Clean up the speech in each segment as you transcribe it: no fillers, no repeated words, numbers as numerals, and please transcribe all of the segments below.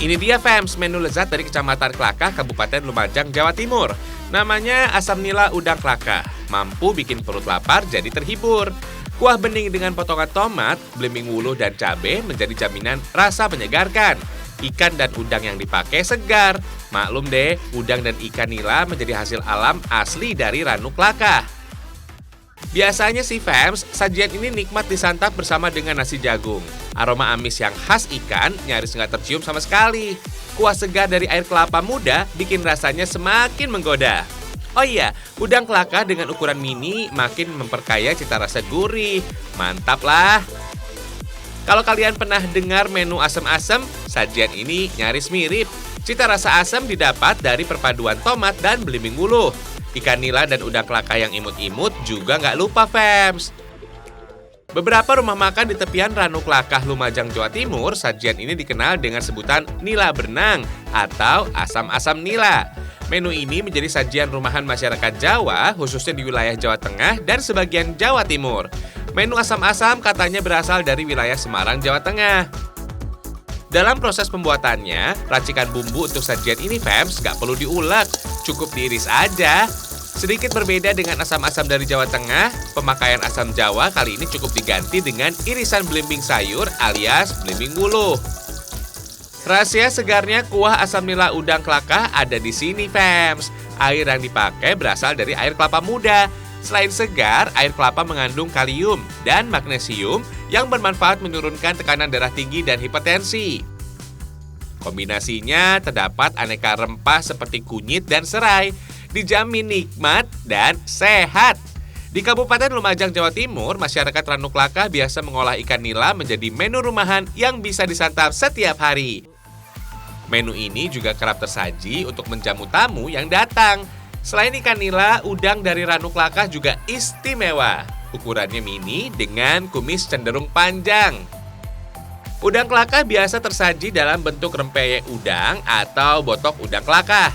Ini dia fams, menu lezat dari Kecamatan Klakah, Kabupaten Lumajang, Jawa Timur. Namanya asam nila udang klakah. Mampu bikin perut lapar jadi terhibur. Kuah bening dengan potongan tomat, belimbing wuluh, dan cabai menjadi jaminan rasa menyegarkan. Ikan dan udang yang dipakai segar. Maklum deh, udang dan ikan nila menjadi hasil alam asli dari Ranu Klakah. Biasanya sih fams, sajian ini nikmat disantap bersama dengan nasi jagung. Aroma amis yang khas ikan nyaris nggak tercium sama sekali. Kuah segar dari air kelapa muda bikin rasanya semakin menggoda. Oh iya, udang klakah dengan ukuran mini makin memperkaya cita rasa gurih. Mantap lah! Kalau kalian pernah dengar menu asam-asam, sajian ini nyaris mirip. Cita rasa asam didapat dari perpaduan tomat dan belimbing wuluh. Ikan nila dan udang klakah yang imut-imut juga nggak lupa fams. Beberapa rumah makan di tepian Ranu Klakah, Lumajang, Jawa Timur, sajian ini dikenal dengan sebutan nila berenang atau asam-asam nila. Menu ini menjadi sajian rumahan masyarakat Jawa, khususnya di wilayah Jawa Tengah dan sebagian Jawa Timur. Menu asam-asam katanya berasal dari wilayah Semarang, Jawa Tengah. Dalam proses pembuatannya, racikan bumbu untuk sajian ini fams nggak perlu diulek, cukup diiris aja. Sedikit berbeda dengan asam-asam dari Jawa Tengah, pemakaian asam Jawa kali ini cukup diganti dengan irisan belimbing sayur alias belimbing wuluh. Rahasia segarnya kuah asam nila udang klakah ada di sini fams. Air yang dipakai berasal dari air kelapa muda. Selain segar, air kelapa mengandung kalium dan magnesium yang bermanfaat menurunkan tekanan darah tinggi dan hipertensi. Kombinasinya terdapat aneka rempah seperti kunyit dan serai, dijamin nikmat dan sehat. Di Kabupaten Lumajang, Jawa Timur, masyarakat Ranu Klakah biasa mengolah ikan nila menjadi menu rumahan yang bisa disantap setiap hari. Menu ini juga kerap tersaji untuk menjamu tamu yang datang. Selain ikan nila, udang dari Ranu Klakah juga istimewa. Ukurannya mini dengan kumis cenderung panjang. Udang klakah biasa tersaji dalam bentuk rempeyek udang atau botok udang klakah.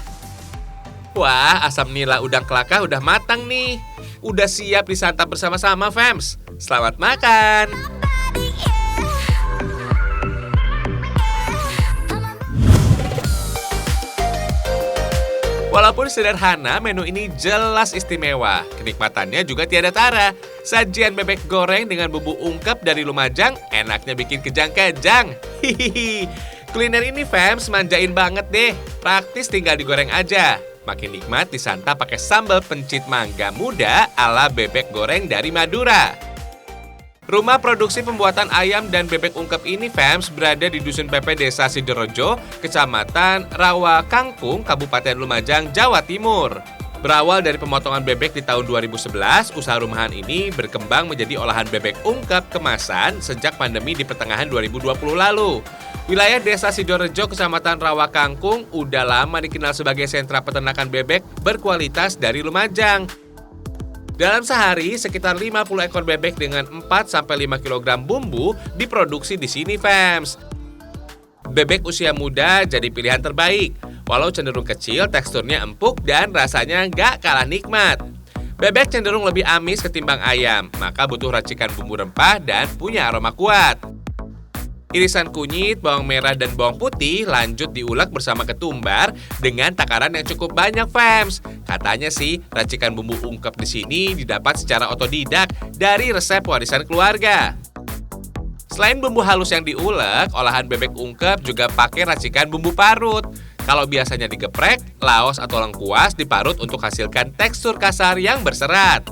Wah, asam nila udang klakah udah matang nih. Udah siap disantap bersama-sama fams. Selamat makan! Walaupun sederhana, menu ini jelas istimewa. Kenikmatannya juga tiada tara. Sajian bebek goreng dengan bumbu ungkep dari Lumajang enaknya bikin kejang-kejang. Hihihi. Kuliner ini fams manjain banget deh. Praktis tinggal digoreng aja. Makin nikmat disantap pakai sambal pencit mangga muda ala bebek goreng dari Madura. Rumah produksi pembuatan ayam dan bebek ungkep ini fams berada di Dusun Pepe, Desa Sidorejo, Kecamatan Rawa Kangkung, Kabupaten Lumajang, Jawa Timur. Berawal dari pemotongan bebek di tahun 2011, usaha rumahan ini berkembang menjadi olahan bebek ungkep kemasan sejak pandemi di pertengahan 2020 lalu. Wilayah Desa Sidorejo, Kecamatan Rawa Kangkung, udah lama dikenal sebagai sentra peternakan bebek berkualitas dari Lumajang. Dalam sehari, sekitar 50 ekor bebek dengan 4-5 kg bumbu diproduksi di sini fams. Bebek usia muda jadi pilihan terbaik. Walau cenderung kecil, teksturnya empuk dan rasanya nggak kalah nikmat. Bebek cenderung lebih amis ketimbang ayam, maka butuh racikan bumbu rempah dan punya aroma kuat. Irisan kunyit, bawang merah, dan bawang putih lanjut diulek bersama ketumbar dengan takaran yang cukup banyak fams. Katanya sih, racikan bumbu ungkep di sini didapat secara otodidak dari resep warisan keluarga. Selain bumbu halus yang diulek, olahan bebek ungkep juga pakai racikan bumbu parut. Kalau biasanya digeprek, laos atau lengkuas diparut untuk hasilkan tekstur kasar yang berserat.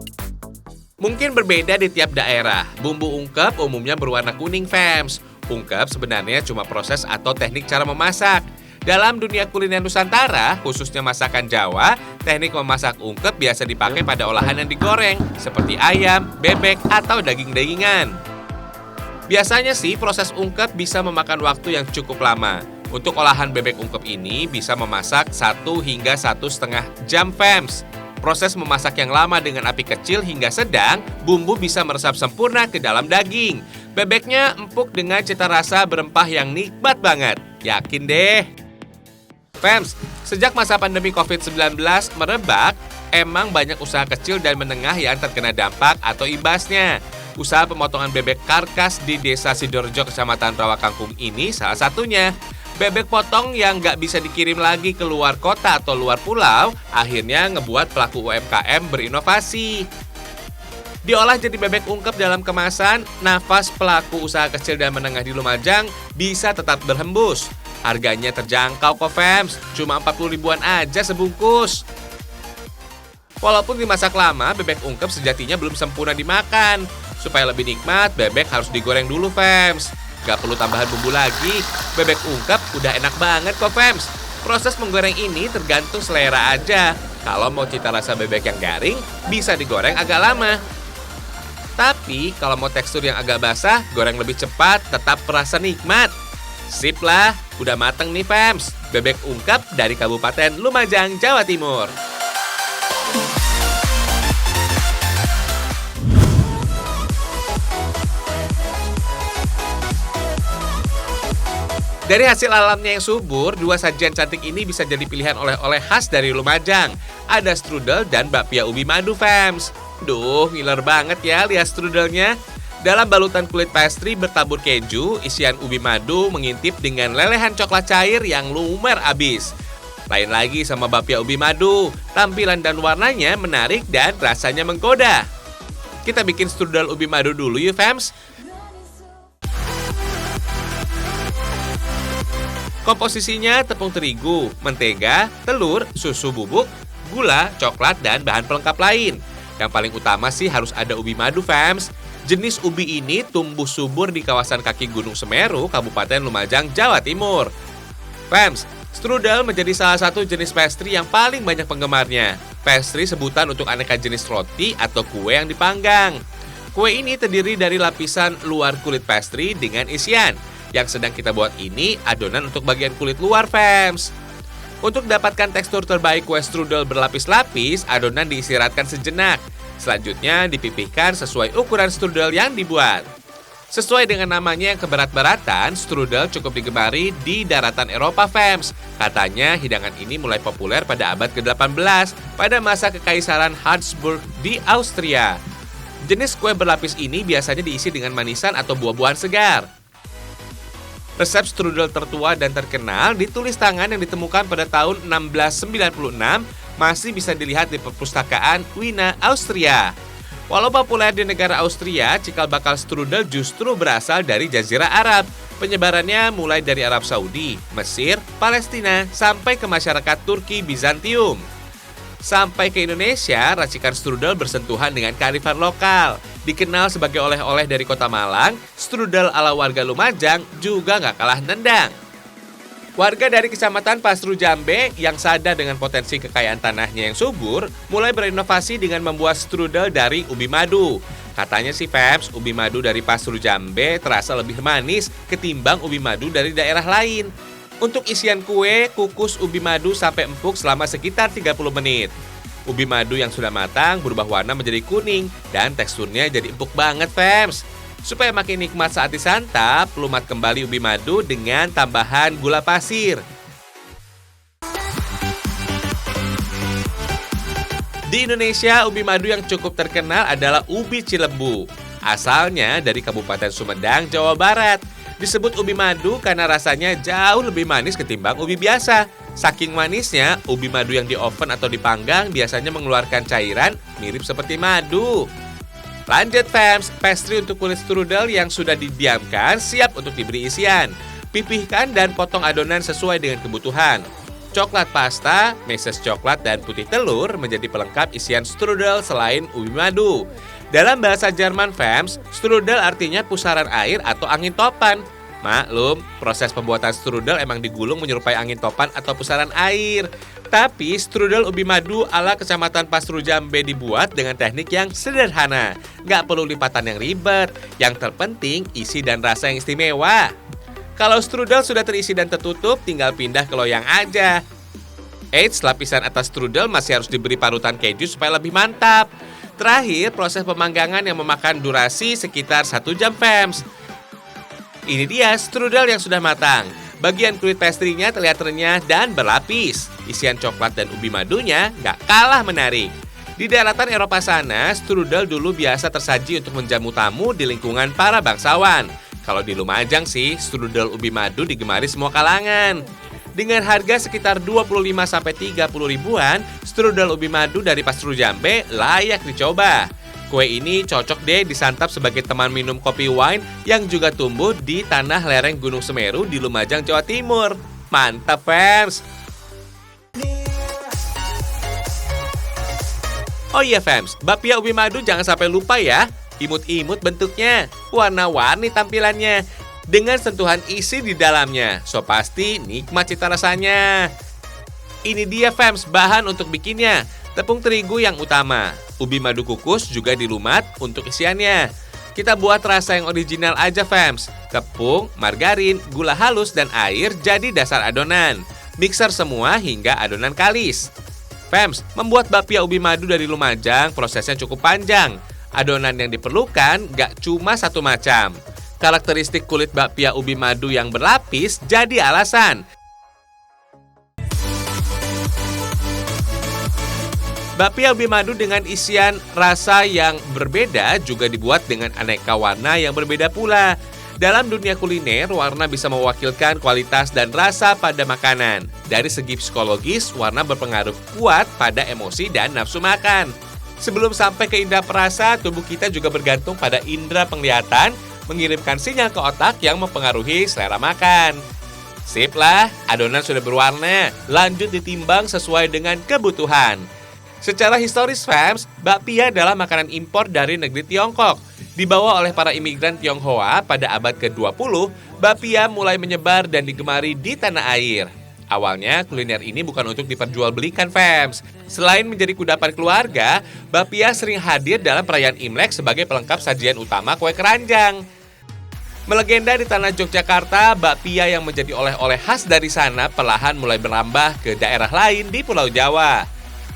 Mungkin berbeda di tiap daerah. Bumbu ungkep umumnya berwarna kuning fams. Ungkep sebenarnya cuma proses atau teknik cara memasak. Dalam dunia kuliner Nusantara, khususnya masakan Jawa, teknik memasak ungkep biasa dipakai pada olahan yang digoreng, seperti ayam, bebek, atau daging-dagingan. Biasanya sih proses ungkep bisa memakan waktu yang cukup lama. Untuk olahan bebek ungkep ini bisa memasak 1 hingga 1,5 jam fams. Proses memasak yang lama dengan api kecil hingga sedang, bumbu bisa meresap sempurna ke dalam daging. Bebeknya empuk dengan cita rasa berempah yang nikmat banget. Yakin deh. Fams, sejak masa pandemi COVID-19 merebak, emang banyak usaha kecil dan menengah yang terkena dampak atau imbasnya. Usaha pemotongan bebek karkas di Desa Sidorejo, Kecamatan Rawa Kangkung ini salah satunya. Bebek potong yang nggak bisa dikirim lagi ke luar kota atau luar pulau, akhirnya ngebuat pelaku UMKM berinovasi. Diolah jadi bebek ungkep dalam kemasan, nafas pelaku usaha kecil dan menengah di Lumajang bisa tetap berhembus. Harganya terjangkau kok fams, cuma 40 ribuan aja sebungkus. Walaupun dimasak lama, bebek ungkep sejatinya belum sempurna dimakan. Supaya lebih nikmat, bebek harus digoreng dulu fams. Gak perlu tambahan bumbu lagi, bebek ungkep udah enak banget kok fams. Proses menggoreng ini tergantung selera aja. Kalau mau cita rasa bebek yang garing, bisa digoreng agak lama. Tapi kalau mau tekstur yang agak basah, goreng lebih cepat, tetap terasa nikmat. Sip lah, udah mateng nih fams. Bebek ungkep dari Kabupaten Lumajang, Jawa Timur. Dari hasil alamnya yang subur, dua sajian cantik ini bisa jadi pilihan oleh-oleh khas dari Lumajang. Ada strudel dan bakpia ubi madu fams. Duh, ngiler banget ya lihat strudelnya. Dalam balutan kulit pastry bertabur keju, isian ubi madu mengintip dengan lelehan coklat cair yang lumer abis. Lain lagi sama bakpia ubi madu, tampilan dan warnanya menarik dan rasanya menggoda. Kita bikin strudel ubi madu dulu yuk fams. Komposisinya tepung terigu, mentega, telur, susu bubuk, gula, coklat, dan bahan pelengkap lain. Yang paling utama sih harus ada ubi madu fams. Jenis ubi ini tumbuh subur di kawasan kaki Gunung Semeru, Kabupaten Lumajang, Jawa Timur. Fams, strudel menjadi salah satu jenis pastry yang paling banyak penggemarnya. Pastry sebutan untuk aneka jenis roti atau kue yang dipanggang. Kue ini terdiri dari lapisan luar kulit pastry dengan isian. Yang sedang kita buat ini adonan untuk bagian kulit luar fams. Untuk dapatkan tekstur terbaik kue strudel berlapis-lapis, adonan diistirahatkan sejenak. Selanjutnya dipipihkan sesuai ukuran strudel yang dibuat. Sesuai dengan namanya yang keberat-beratan, strudel cukup digemari di daratan Eropa fams. Katanya hidangan ini mulai populer pada abad ke-18 pada masa Kekaisaran Habsburg di Austria. Jenis kue berlapis ini biasanya diisi dengan manisan atau buah-buahan segar. Resep strudel tertua dan terkenal ditulis tangan yang ditemukan pada tahun 1696 masih bisa dilihat di perpustakaan Wina, Austria. Walau populer di negara Austria, cikal bakal strudel justru berasal dari Jazirah Arab. Penyebarannya mulai dari Arab Saudi, Mesir, Palestina, sampai ke masyarakat Turki Bizantium. Sampai ke Indonesia, racikan strudel bersentuhan dengan kearifan lokal. Dikenal sebagai oleh-oleh dari kota Malang, strudel ala warga Lumajang juga nggak kalah nendang. Warga dari Kecamatan Pasru Jambe yang sadar dengan potensi kekayaan tanahnya yang subur, mulai berinovasi dengan membuat strudel dari ubi madu. Katanya sih fams, ubi madu dari Pasru Jambe terasa lebih manis ketimbang ubi madu dari daerah lain. Untuk isian kue, kukus ubi madu sampai empuk selama sekitar 30 menit. Ubi madu yang sudah matang berubah warna menjadi kuning dan teksturnya jadi empuk banget fams. Supaya makin nikmat saat disantap, lumat kembali ubi madu dengan tambahan gula pasir. Di Indonesia, ubi madu yang cukup terkenal adalah ubi Cilembu. Asalnya dari Kabupaten Sumedang, Jawa Barat. Disebut ubi madu karena rasanya jauh lebih manis ketimbang ubi biasa. Saking manisnya, ubi madu yang di oven atau dipanggang biasanya mengeluarkan cairan mirip seperti madu. Lanjut fams, pastry untuk kulit strudel yang sudah didiamkan siap untuk diberi isian. Pipihkan dan potong adonan sesuai dengan kebutuhan. Coklat pasta, meses coklat, dan putih telur menjadi pelengkap isian strudel selain ubi madu. Dalam bahasa Jerman fams, strudel artinya pusaran air atau angin topan. Maklum, proses pembuatan strudel emang digulung menyerupai angin topan atau pusaran air. Tapi strudel ubi madu ala Kecamatan Pasru Jambe dibuat dengan teknik yang sederhana. Nggak perlu lipatan yang ribet, yang terpenting isi dan rasa yang istimewa. Kalau strudel sudah terisi dan tertutup, tinggal pindah ke loyang aja. Eits, lapisan atas strudel masih harus diberi parutan keju supaya lebih mantap. Terakhir, proses pemanggangan yang memakan durasi sekitar 1 jam fams. Ini dia strudel yang sudah matang. Bagian kulit pastry-nya terlihat renyah dan berlapis. Isian coklat dan ubi madunya nggak kalah menarik. Di daratan Eropa sana, strudel dulu biasa tersaji untuk menjamu tamu di lingkungan para bangsawan. Kalau di Lumajang sih, strudel ubi madu digemari semua kalangan. Dengan harga sekitar 25-30 ribuan, strudel ubi madu dari Pasru Jambe layak dicoba. Kue ini cocok deh disantap sebagai teman minum kopi wine yang juga tumbuh di tanah lereng Gunung Semeru di Lumajang, Jawa Timur. Mantap, fans! Oh iya, fans, bakpia ubi madu jangan sampai lupa ya. Imut-imut bentuknya, warna-warni tampilannya, dengan sentuhan isi di dalamnya. So pasti nikmat cita rasanya. Ini dia, fams, bahan untuk bikinnya. Tepung terigu yang utama. Ubi madu kukus juga dilumat untuk isiannya. Kita buat rasa yang original aja, fams. Tepung, margarin, gula halus, dan air jadi dasar adonan. Mixer semua hingga adonan kalis. Fams, membuat bakpia ubi madu dari Lumajang prosesnya cukup panjang. Adonan yang diperlukan gak cuma satu macam. Karakteristik kulit bakpia ubi madu yang berlapis jadi alasan. Bakpia ubi madu dengan isian rasa yang berbeda juga dibuat dengan aneka warna yang berbeda pula. Dalam dunia kuliner, warna bisa mewakilkan kualitas dan rasa pada makanan. Dari segi psikologis, warna berpengaruh kuat pada emosi dan nafsu makan. Sebelum sampai ke indera perasa, tubuh kita juga bergantung pada indera penglihatan, mengirimkan sinyal ke otak yang mempengaruhi selera makan. Sip lah, adonan sudah berwarna, lanjut ditimbang sesuai dengan kebutuhan. Secara historis, fams, bakpia adalah makanan impor dari negeri Tiongkok. Dibawa oleh para imigran Tionghoa pada abad ke-20, bakpia mulai menyebar dan digemari di tanah air. Awalnya, kuliner ini bukan untuk diperjualbelikan, fams. Selain menjadi kudapan keluarga, bakpia sering hadir dalam perayaan Imlek sebagai pelengkap sajian utama kue keranjang. Melegenda di tanah Yogyakarta, bakpia yang menjadi oleh-oleh khas dari sana perlahan mulai berambah ke daerah lain di Pulau Jawa.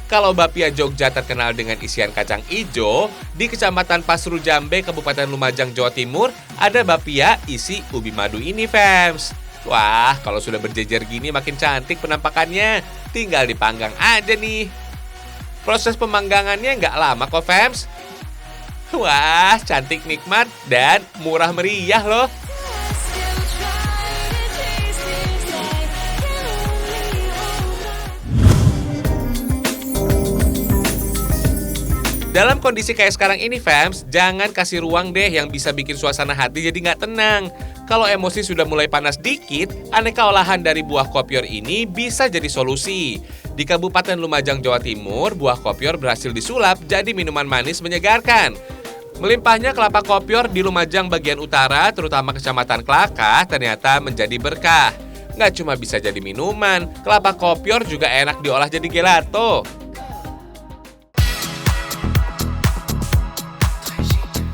Kalau bakpia Jogja terkenal dengan isian kacang ijo, di Kecamatan Pasru Jambe, Kabupaten Lumajang, Jawa Timur, ada bakpia isi ubi madu ini, fams. Wah, kalau sudah berjejer gini makin cantik penampakannya. Tinggal dipanggang aja nih. Proses pemanggangannya nggak lama kok, fams. Wah, cantik, nikmat, dan murah meriah loh. Dalam kondisi kayak sekarang ini, fams, jangan kasih ruang deh yang bisa bikin suasana hati jadi nggak tenang. Kalau emosi sudah mulai panas dikit, aneka olahan dari buah kopior ini bisa jadi solusi. Di Kabupaten Lumajang, Jawa Timur, buah kopior berhasil disulap jadi minuman manis menyegarkan. Melimpahnya kelapa kopior di Lumajang bagian utara, terutama Kecamatan Klaka, ternyata menjadi berkah. Nggak cuma bisa jadi minuman, kelapa kopior juga enak diolah jadi gelato.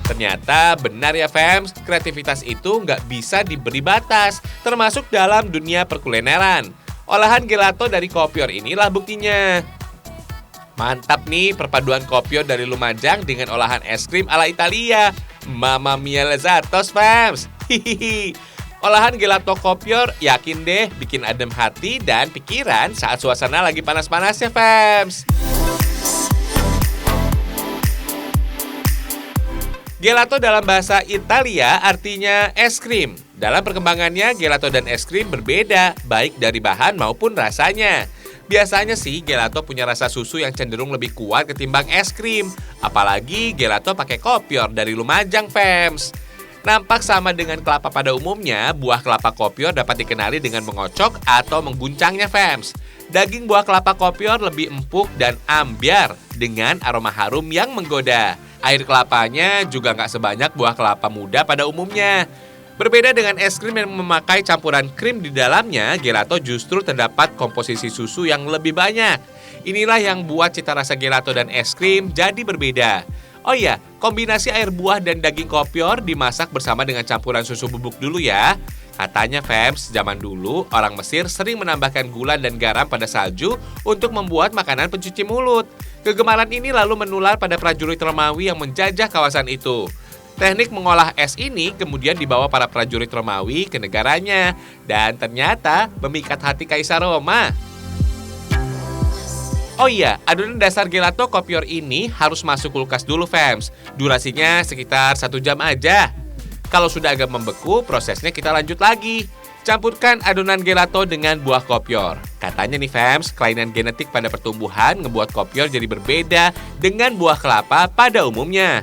Ternyata benar ya, fams, kreativitas itu nggak bisa diberi batas, termasuk dalam dunia perkulineran. Olahan gelato dari kopior inilah buktinya. Mantap nih perpaduan kopior dari Lumajang dengan olahan es krim ala Italia. Mamma mia lezzatos, fams. Hihihi. Olahan gelato kopior yakin deh bikin adem hati dan pikiran saat suasana lagi panas-panasnya, fams. Gelato dalam bahasa Italia artinya es krim. Dalam perkembangannya, gelato dan es krim berbeda, baik dari bahan maupun rasanya. Biasanya sih, gelato punya rasa susu yang cenderung lebih kuat ketimbang es krim. Apalagi gelato pakai kopior dari Lumajang, fams. Nampak sama dengan kelapa pada umumnya, buah kelapa kopior dapat dikenali dengan mengocok atau mengguncangnya, fams. Daging buah kelapa kopior lebih empuk dan ambyar dengan aroma harum yang menggoda. Air kelapanya juga nggak sebanyak buah kelapa muda pada umumnya. Berbeda dengan es krim yang memakai campuran krim di dalamnya, gelato justru terdapat komposisi susu yang lebih banyak. Inilah yang buat cita rasa gelato dan es krim jadi berbeda. Oh iya, kombinasi air buah dan daging kopior dimasak bersama dengan campuran susu bubuk dulu ya. Katanya, fams, zaman dulu orang Mesir sering menambahkan gula dan garam pada salju untuk membuat makanan pencuci mulut. Kegemaran ini lalu menular pada prajurit Romawi yang menjajah kawasan itu. Teknik mengolah es ini kemudian dibawa para prajurit Romawi ke negaranya dan ternyata memikat hati Kaisar Roma. Oh iya, adonan dasar gelato kopior ini harus masuk kulkas dulu, fams. Durasinya sekitar 1 jam aja. Kalau sudah agak membeku, prosesnya kita lanjut lagi. Campurkan adonan gelato dengan buah kopior. Katanya nih fams, kelainan genetik pada pertumbuhan ngebuat kopior jadi berbeda dengan buah kelapa pada umumnya.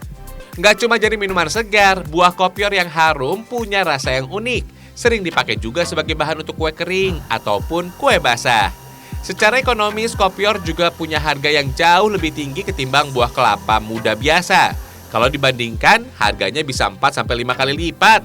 Nggak cuma jadi minuman segar, buah kopior yang harum punya rasa yang unik. Sering dipakai juga sebagai bahan untuk kue kering ataupun kue basah. Secara ekonomis, kopior juga punya harga yang jauh lebih tinggi ketimbang buah kelapa muda biasa. Kalau dibandingkan, harganya bisa 4-5 kali lipat.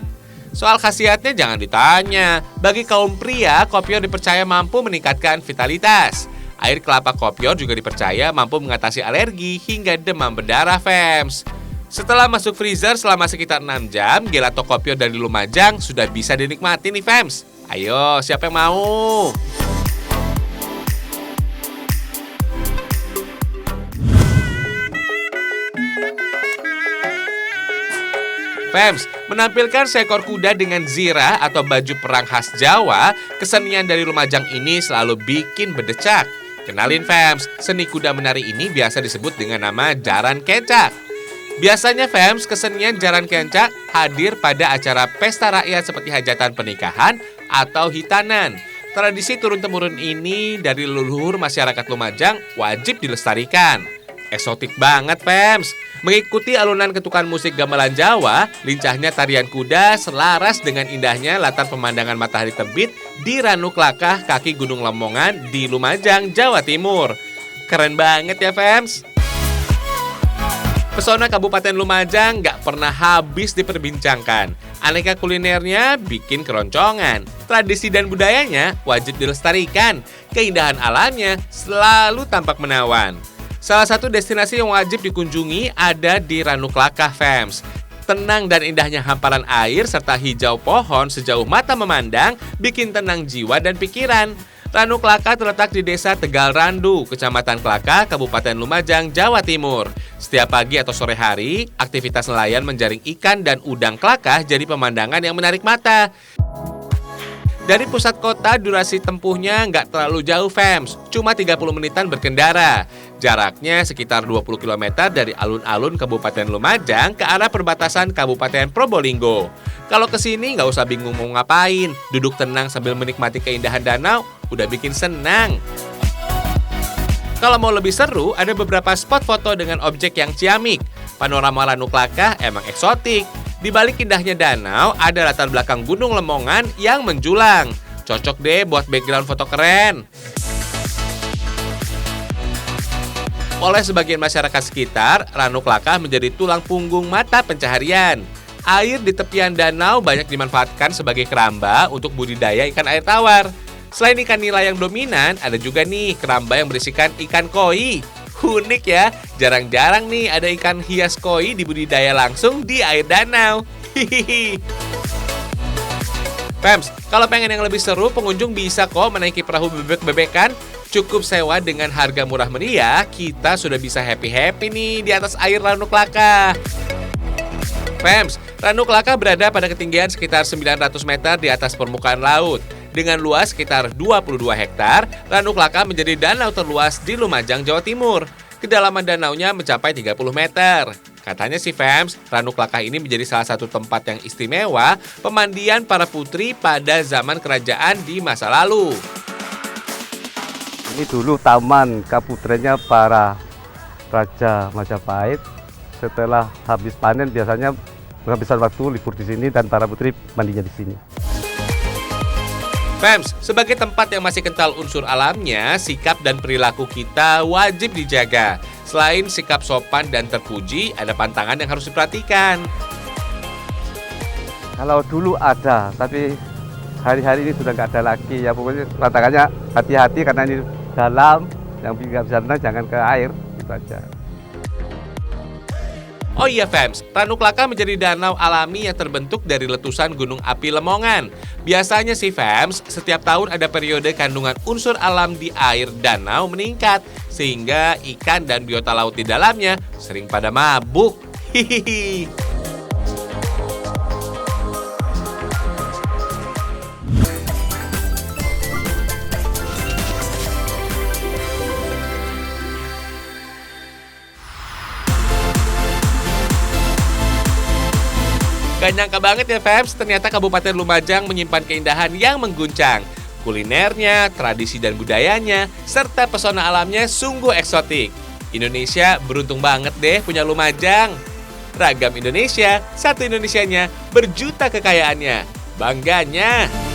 Soal khasiatnya jangan ditanya. Bagi kaum pria, kopior dipercaya mampu meningkatkan vitalitas. Air kelapa kopior juga dipercaya mampu mengatasi alergi hingga demam berdarah, fams. Setelah masuk freezer selama sekitar 6 jam, gelato kopior dari Lumajang sudah bisa dinikmati nih, fams. Ayo, siapa yang mau? Fams, menampilkan seekor kuda dengan zirah atau baju perang khas Jawa, kesenian dari Lumajang ini selalu bikin berdecak. Kenalin fams, seni kuda menari ini biasa disebut dengan nama jaran kencak. Biasanya fams, kesenian jaran kencak hadir pada acara pesta rakyat seperti hajatan pernikahan atau hitanan. Tradisi turun-temurun ini dari leluhur masyarakat Lumajang wajib dilestarikan. Eksotik banget, fams. Mengikuti alunan ketukan musik gamelan Jawa, lincahnya tarian kuda selaras dengan indahnya latar pemandangan matahari terbit di Ranuk Lakah kaki Gunung Lemongan di Lumajang, Jawa Timur. Keren banget ya, fams. Pesona Kabupaten Lumajang gak pernah habis diperbincangkan. Aneka kulinernya bikin keroncongan. Tradisi dan budayanya wajib dilestarikan. Keindahan alamnya selalu tampak menawan. Salah satu destinasi yang wajib dikunjungi ada di Ranuk Lakah, fams. Tenang dan indahnya hamparan air serta hijau pohon sejauh mata memandang bikin tenang jiwa dan pikiran. Ranuk Lakah terletak di Desa Tegal Randu, Kecamatan Klaka, Kabupaten Lumajang, Jawa Timur. Setiap pagi atau sore hari, aktivitas nelayan menjaring ikan dan udang klakah jadi pemandangan yang menarik mata. Dari pusat kota, durasi tempuhnya nggak terlalu jauh, fams. Cuma 30 menitan berkendara. Jaraknya sekitar 20 km dari alun-alun Kabupaten Lumajang ke arah perbatasan Kabupaten Probolinggo. Kalau kesini nggak usah bingung mau ngapain. Duduk tenang sambil menikmati keindahan danau, udah bikin senang. Kalau mau lebih seru, ada beberapa spot foto dengan objek yang ciamik. Panorama Ranuk Lakah emang eksotik. Di balik indahnya danau, ada latar belakang Gunung Lemongan yang menjulang. Cocok deh buat background foto keren. Oleh sebagian masyarakat sekitar, Ranuk Lakah menjadi tulang punggung mata pencaharian. Air di tepian danau banyak dimanfaatkan sebagai keramba untuk budidaya ikan air tawar. Selain ikan nila yang dominan, ada juga nih keramba yang berisikan ikan koi. Unik ya, jarang-jarang nih ada ikan hias koi dibudidaya langsung di air danau. Hihihi. Fams, kalau pengen yang lebih seru, pengunjung bisa kok menaiki perahu bebek-bebekan. Cukup sewa dengan harga murah meriah, kita sudah bisa happy-happy nih di atas air Ranuk Lakah. Fams, Ranuk Lakah berada pada ketinggian sekitar 900 meter di atas permukaan laut. Dengan luas sekitar 22 hektar, Ranuk Lakah menjadi danau terluas di Lumajang, Jawa Timur. Kedalaman danaunya mencapai 30 meter. Katanya sih, fams, Ranuk Lakah ini menjadi salah satu tempat yang istimewa pemandian para putri pada zaman kerajaan di masa lalu. Ini dulu taman kaputrennya para Raja Majapahit. Setelah habis panen biasanya menghabiskan waktu libur di sini dan para putri mandinya di sini. Fams, sebagai tempat yang masih kental unsur alamnya, sikap dan perilaku kita wajib dijaga. Selain sikap sopan dan terpuji, ada pantangan yang harus diperhatikan. Kalau dulu ada, tapi hari-hari ini sudah nggak ada lagi. Ya pokoknya pantangannya hati-hati karena ini dalam, yang nggak bisa renang jangan ke air, gitu aja. Oh iya, fams, Ranuk Lakah menjadi danau alami yang terbentuk dari letusan gunung api Lemongan. Biasanya sih, fams, setiap tahun ada periode kandungan unsur alam di air danau meningkat, sehingga ikan dan biota laut di dalamnya sering pada mabuk. Hihihi. Gak nyangka banget ya Fems, ternyata Kabupaten Lumajang menyimpan keindahan yang mengguncang. Kulinernya, tradisi dan budayanya, serta pesona alamnya sungguh eksotik. Indonesia beruntung banget deh punya Lumajang. Ragam Indonesia, satu Indonesianya, berjuta kekayaannya. Bangganya!